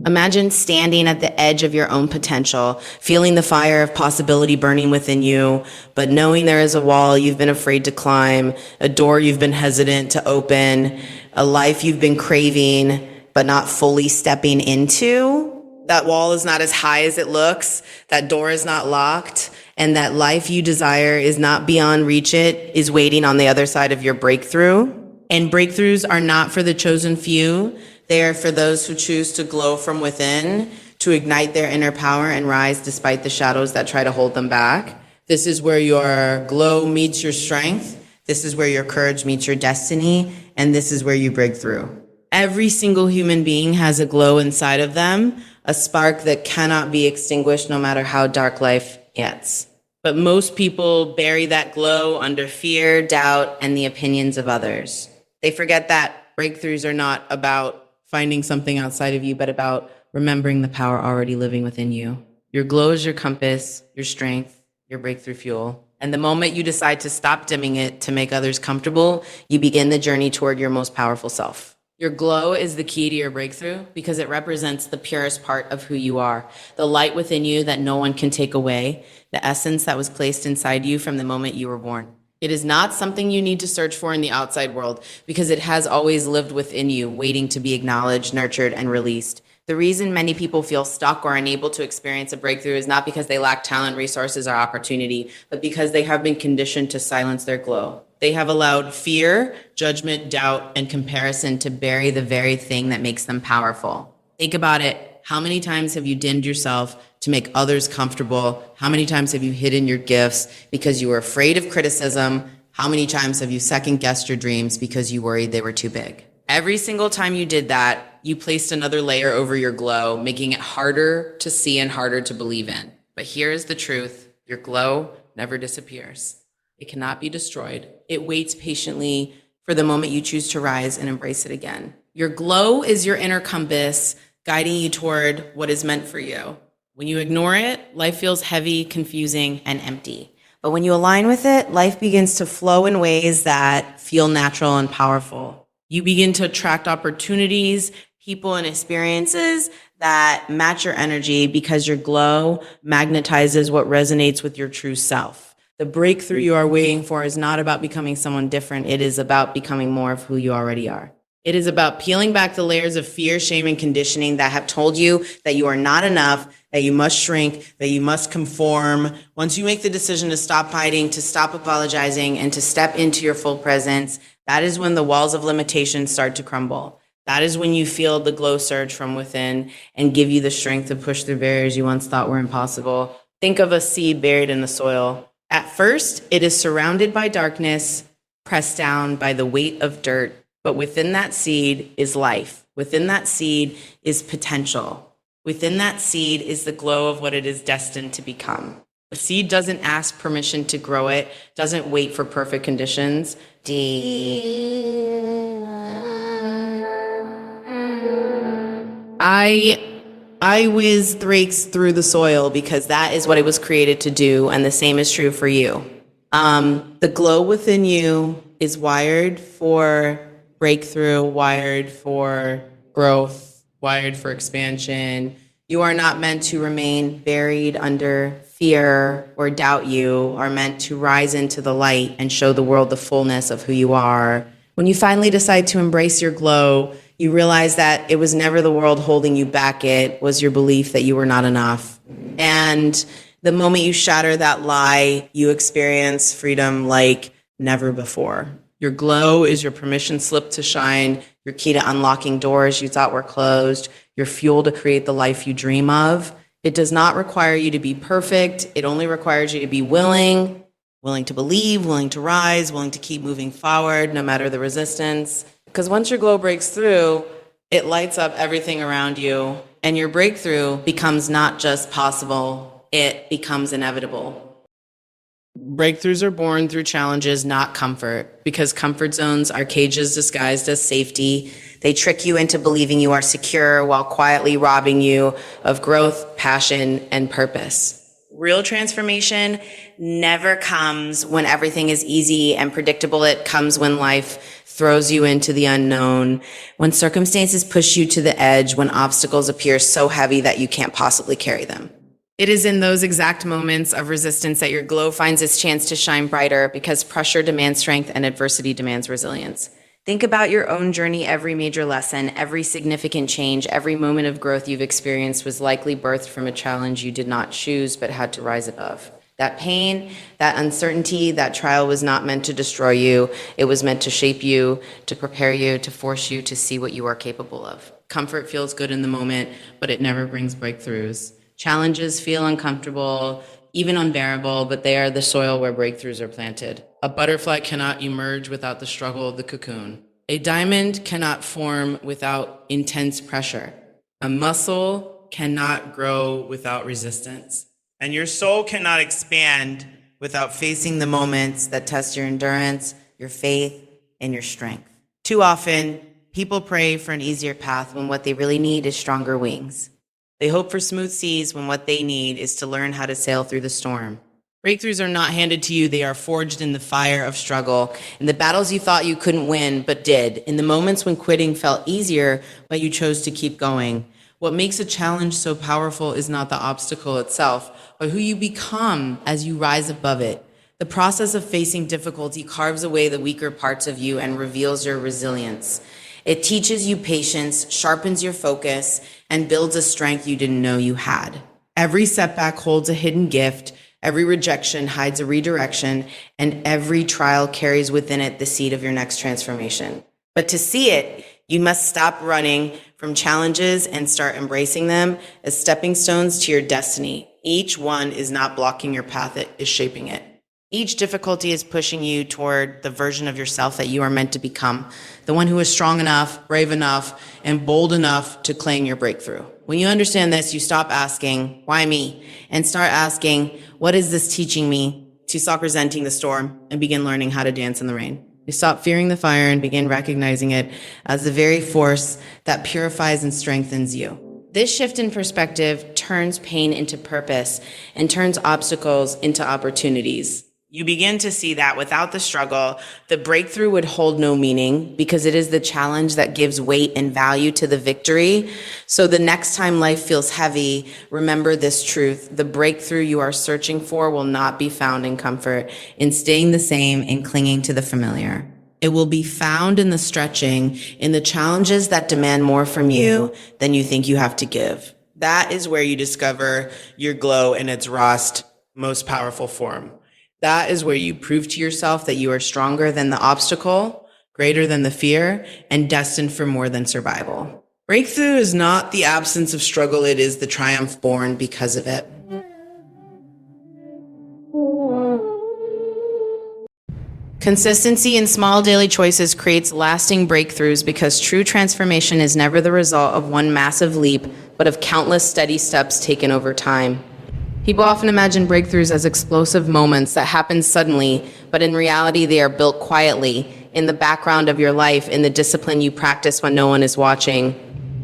Imagine standing at the edge of your own potential, feeling the fire of possibility burning within you, but knowing there is a wall you've been afraid to climb, a door you've been hesitant to open, a life you've been craving, but not fully stepping into. That wall is not as high as it looks, that door is not locked, and that life you desire is not beyond reach. It is waiting on the other side of your breakthrough. And breakthroughs are not for the chosen few. They are for those who choose to glow from within, to ignite their inner power and rise despite the shadows that try to hold them back. This is where your glow meets your strength. This is where your courage meets your destiny. And this is where you break through. Every single human being has a glow inside of them, a spark that cannot be extinguished no matter how dark life gets. But most people bury that glow under fear, doubt, and the opinions of others. They forget that breakthroughs are not about finding something outside of you, but about remembering the power already living within you. Your glow is your compass, your strength, your breakthrough fuel. And the moment you decide to stop dimming it to make others comfortable, you begin the journey toward your most powerful self. Your glow is the key to your breakthrough because it represents the purest part of who you are, the light within you that no one can take away, the essence that was placed inside you from the moment you were born. It is not something you need to search for in the outside world because it has always lived within you, waiting to be acknowledged, nurtured, and released. The reason many people feel stuck or unable to experience a breakthrough is not because they lack talent, resources, or opportunity, but because they have been conditioned to silence their glow. They have allowed fear, judgment, doubt, and comparison to bury the very thing that makes them powerful. Think about it. How many times have you dimmed yourself to make others comfortable? How many times have you hidden your gifts because you were afraid of criticism? How many times have you second-guessed your dreams because you worried they were too big? Every single time you did that, you placed another layer over your glow, making it harder to see and harder to believe in. But here's the truth. Your glow never disappears. It cannot be destroyed. It waits patiently for the moment you choose to rise and embrace it again. Your glow is your inner compass, guiding you toward what is meant for you. When you ignore it, life feels heavy, confusing, and empty. But when you align with it, life begins to flow in ways that feel natural and powerful. You begin to attract opportunities, people, and experiences that match your energy because your glow magnetizes what resonates with your true self. The breakthrough you are waiting for is not about becoming someone different. It is about becoming more of who you already are. It is about peeling back the layers of fear, shame, and conditioning that have told you that you are not enough, that you must shrink, that you must conform. Once you make the decision to stop hiding, to stop apologizing, and to step into your full presence, that is when the walls of limitation start to crumble. That is when you feel the glow surge from within and give you the strength to push through barriers you once thought were impossible. Think of a seed buried in the soil. At first, it is surrounded by darkness, pressed down by the weight of dirt. But within that seed is life. Within that seed is potential. Within that seed is the glow of what it is destined to become. A seed doesn't ask permission to grow it, doesn't wait for perfect conditions. I whiz breaks through the soil because that is what it was created to do, and the same is true for you. The glow within you is wired for breakthrough, wired for growth, wired for expansion. You are not meant to remain buried under fear or doubt. You are meant to rise into the light and show the world the fullness of who you are. When you finally decide to embrace your glow, you realize that it was never the world holding you back. It was your belief that you were not enough. And the moment you shatter that lie, you experience freedom like never before. Your glow is your permission slip to shine, your key to unlocking doors you thought were closed, your fuel to create the life you dream of. It does not require you to be perfect. It only requires you to be willing to believe, willing to rise, willing to keep moving forward no matter the resistance. Because once your glow breaks through, it lights up everything around you, and your breakthrough becomes not just possible, it becomes inevitable. Breakthroughs are born through challenges, not comfort, because comfort zones are cages disguised as safety. They trick you into believing you are secure while quietly robbing you of growth, passion, and purpose. Real transformation never comes when everything is easy and predictable. It comes when life throws you into the unknown, when circumstances push you to the edge, when obstacles appear so heavy that you can't possibly carry them. It is in those exact moments of resistance that your glow finds its chance to shine brighter, because pressure demands strength and adversity demands resilience. Think about your own journey. Every major lesson, every significant change, every moment of growth you've experienced was likely birthed from a challenge you did not choose but had to rise above. That pain, that uncertainty, that trial was not meant to destroy you. It was meant to shape you, to prepare you, to force you to see what you are capable of. Comfort feels good in the moment, but it never brings breakthroughs. Challenges feel uncomfortable, even unbearable, but they are the soil where breakthroughs are planted. A butterfly cannot emerge without the struggle of the cocoon. A diamond cannot form without intense pressure. A muscle cannot grow without resistance. And your soul cannot expand without facing the moments that test your endurance, your faith, and your strength. Too often, people pray for an easier path when what they really need is stronger wings. They hope for smooth seas when what they need is to learn how to sail through the storm. Breakthroughs are not handed to you. They are forged in the fire of struggle, in the battles you thought you couldn't win but did, in the moments when quitting felt easier but you chose to keep going. What makes a challenge so powerful is not the obstacle itself, but who you become as you rise above it. The process of facing difficulty carves away the weaker parts of you and reveals your resilience. It teaches you patience, sharpens your focus, and builds a strength you didn't know you had. Every setback holds a hidden gift, every rejection hides a redirection, and every trial carries within it the seed of your next transformation. But to see it, you must stop running from challenges and start embracing them as stepping stones to your destiny. Each one is not blocking your path, it is shaping it. Each difficulty is pushing you toward the version of yourself that you are meant to become, the one who is strong enough, brave enough, and bold enough to claim your breakthrough. When you understand this, you stop asking, why me? And start asking, what is this teaching me? To stop resenting the storm and begin learning how to dance in the rain. You stop fearing the fire and begin recognizing it as the very force that purifies and strengthens you. This shift in perspective turns pain into purpose and turns obstacles into opportunities. You begin to see that without the struggle, the breakthrough would hold no meaning, because it is the challenge that gives weight and value to the victory. So the next time life feels heavy, remember this truth: the breakthrough you are searching for will not be found in comfort, in staying the same, in clinging to the familiar. It will be found in the stretching, in the challenges that demand more from you than you think you have to give. That is where you discover your glow in its rawest, most powerful form. That is where you prove to yourself that you are stronger than the obstacle, greater than the fear, and destined for more than survival. Breakthrough is not the absence of struggle, it is the triumph born because of it. Consistency in small daily choices creates lasting breakthroughs, because true transformation is never the result of one massive leap, but of countless steady steps taken over time. People often imagine breakthroughs as explosive moments that happen suddenly, but in reality, they are built quietly, in the background of your life, in the discipline you practice when no one is watching.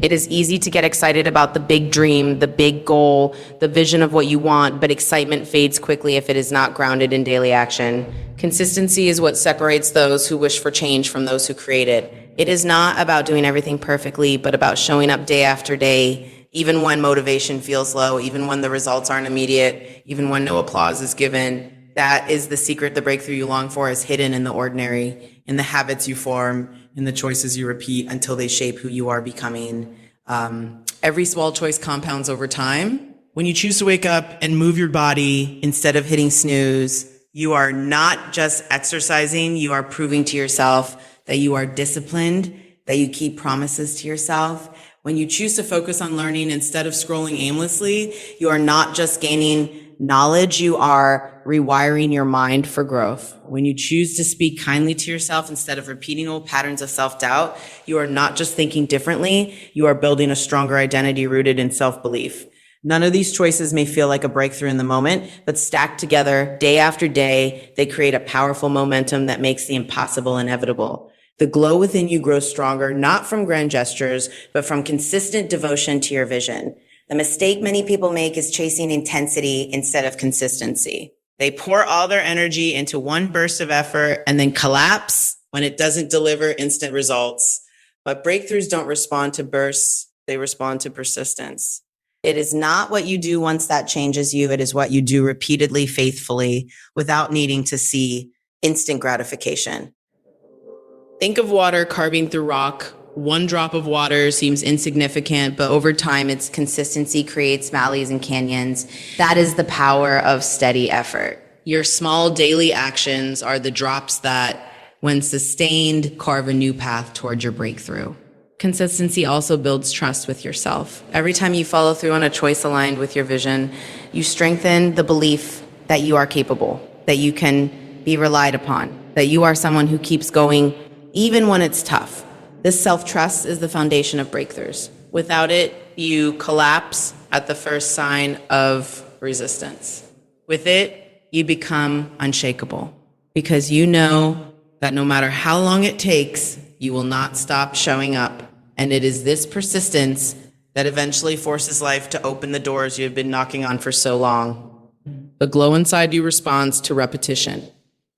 It is easy to get excited about the big dream, the big goal, the vision of what you want, but excitement fades quickly if it is not grounded in daily action. Consistency is what separates those who wish for change from those who create it. It is not about doing everything perfectly, but about showing up day after day, even when motivation feels low, even when the results aren't immediate, even when no applause is given. That is the secret. The breakthrough you long for is hidden in the ordinary, in the habits you form, in the choices you repeat until they shape who you are becoming. Every small choice compounds over time. When you choose to wake up and move your body instead of hitting snooze, you are not just exercising, you are proving to yourself that you are disciplined, that you keep promises to yourself. When you choose to focus on learning instead of scrolling aimlessly, you are not just gaining knowledge, you are rewiring your mind for growth. When you choose to speak kindly to yourself instead of repeating old patterns of self-doubt, you are not just thinking differently, you are building a stronger identity rooted in self-belief. None of these choices may feel like a breakthrough in the moment, but stacked together day after day, they create a powerful momentum that makes the impossible inevitable. The glow within you grows stronger, not from grand gestures, but from consistent devotion to your vision. The mistake many people make is chasing intensity instead of consistency. They pour all their energy into one burst of effort and then collapse when it doesn't deliver instant results. But breakthroughs don't respond to bursts, they respond to persistence. It is not what you do once that changes you. It is what you do repeatedly, faithfully, without needing to see instant gratification. Think of water carving through rock. One drop of water seems insignificant, but over time, its consistency creates valleys and canyons. That is the power of steady effort. Your small daily actions are the drops that, when sustained, carve a new path toward your breakthrough. Consistency also builds trust with yourself. Every time you follow through on a choice aligned with your vision, you strengthen the belief that you are capable, that you can be relied upon, that you are someone who keeps going even when it's tough. This self-trust is the foundation of breakthroughs. Without it, you collapse at the first sign of resistance. With it, you become unshakable because you know that no matter how long it takes, you will not stop showing up. And it is this persistence that eventually forces life to open the doors you have been knocking on for so long. The glow inside you responds to repetition.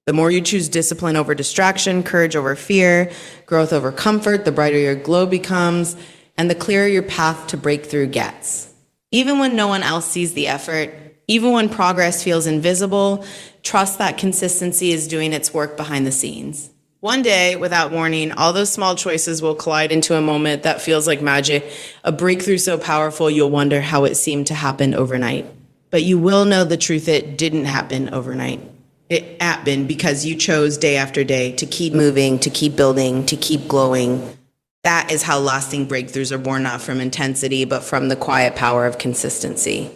The more you choose discipline over distraction, courage over fear, growth over comfort, the brighter your glow becomes, and the clearer your path to breakthrough gets. Even when no one else sees the effort, even when progress feels invisible, trust that consistency is doing its work behind the scenes. One day, without warning, all those small choices will collide into a moment that feels like magic, a breakthrough so powerful you'll wonder how it seemed to happen overnight. But you will know the truth, it didn't happen overnight. It happened because you chose day after day to keep moving, to keep building, to keep glowing. That is how lasting breakthroughs are born, not from intensity, but from the quiet power of consistency.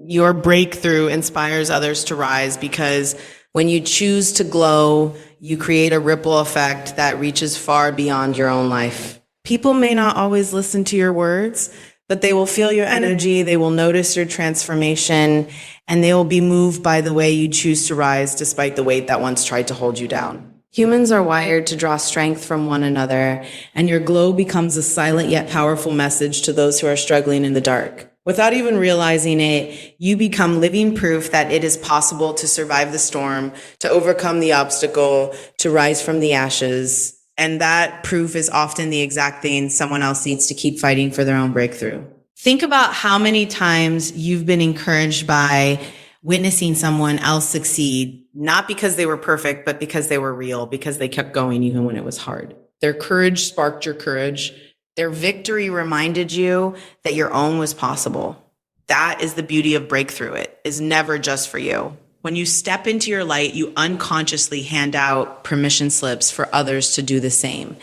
Your breakthrough inspires others to rise because when you choose to glow, you create a ripple effect that reaches far beyond your own life. People may not always listen to your words, but they will feel your energy, they will notice your transformation, and they will be moved by the way you choose to rise despite the weight that once tried to hold you down. Humans are wired to draw strength from one another, and your glow becomes a silent yet powerful message to those who are struggling in the dark. Without even realizing it, you become living proof that it is possible to survive the storm, to overcome the obstacle, to rise from the ashes. And that proof is often the exact thing someone else needs to keep fighting for their own breakthrough. Think about how many times you've been encouraged by witnessing someone else succeed, not because they were perfect, but because they were real, because they kept going even when it was hard. Their courage sparked your courage. Their victory reminded you that your own was possible. That is the beauty of breakthrough. It is never just for you. When you step into your light, you unconsciously hand out permission slips for others to do the same.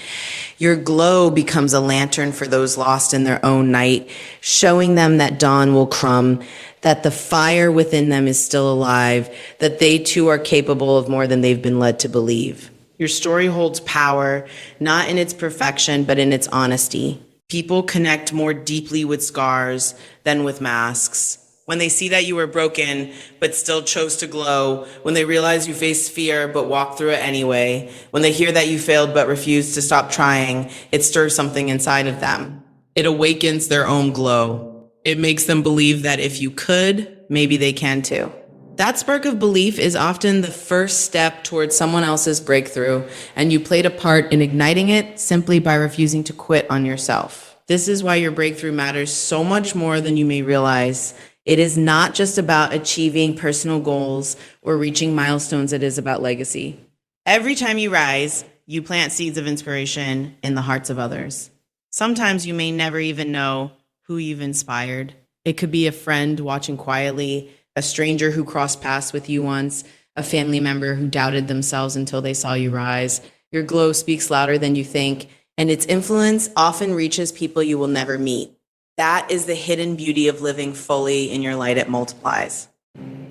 Your glow becomes a lantern for those lost in their own night, showing them that dawn will come, that the fire within them is still alive, that they too are capable of more than they've been led to believe. Your story holds power, not in its perfection, but in its honesty. People connect more deeply with scars than with masks. When they see that you were broken, but still chose to glow, when they realize you faced fear, but walked through it anyway, when they hear that you failed, but refused to stop trying, it stirs something inside of them. It awakens their own glow. It makes them believe that if you could, maybe they can too. That spark of belief is often the first step towards someone else's breakthrough, and you played a part in igniting it simply by refusing to quit on yourself. This is why your breakthrough matters so much more than you may realize. It is not just about achieving personal goals or reaching milestones, it is about legacy. Every time you rise, you plant seeds of inspiration in the hearts of others. Sometimes you may never even know who you've inspired. It could be a friend watching quietly, a stranger who crossed paths with you once, a family member who doubted themselves until they saw you rise. Your glow speaks louder than you think, and its influence often reaches people you will never meet. That is the hidden beauty of living fully in your light. It multiplies.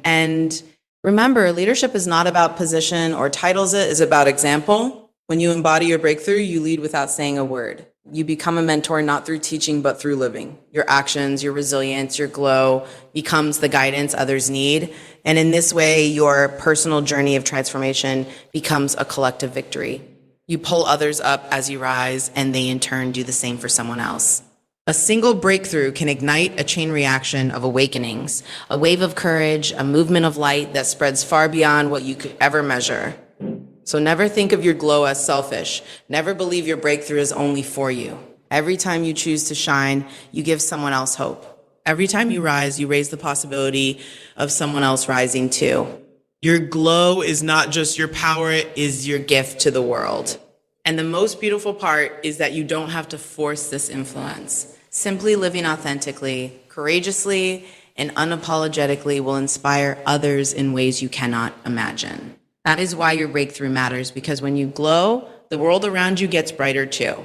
And remember, leadership is not about position or titles, it is about example. When you embody your breakthrough, you lead without saying a word. You become a mentor not through teaching, but through living. Your actions, your resilience, your glow becomes the guidance others need. And in this way, your personal journey of transformation becomes a collective victory. You pull others up as you rise, and they in turn do the same for someone else. A single breakthrough can ignite a chain reaction of awakenings, a wave of courage, a movement of light that spreads far beyond what you could ever measure. So never think of your glow as selfish. Never believe your breakthrough is only for you. Every time you choose to shine, you give someone else hope. Every time you rise, you raise the possibility of someone else rising too. Your glow is not just your power, it is your gift to the world. And the most beautiful part is that you don't have to force this influence. Simply living authentically, courageously, and unapologetically will inspire others in ways you cannot imagine. That is why your breakthrough matters, because when you glow, the world around you gets brighter too.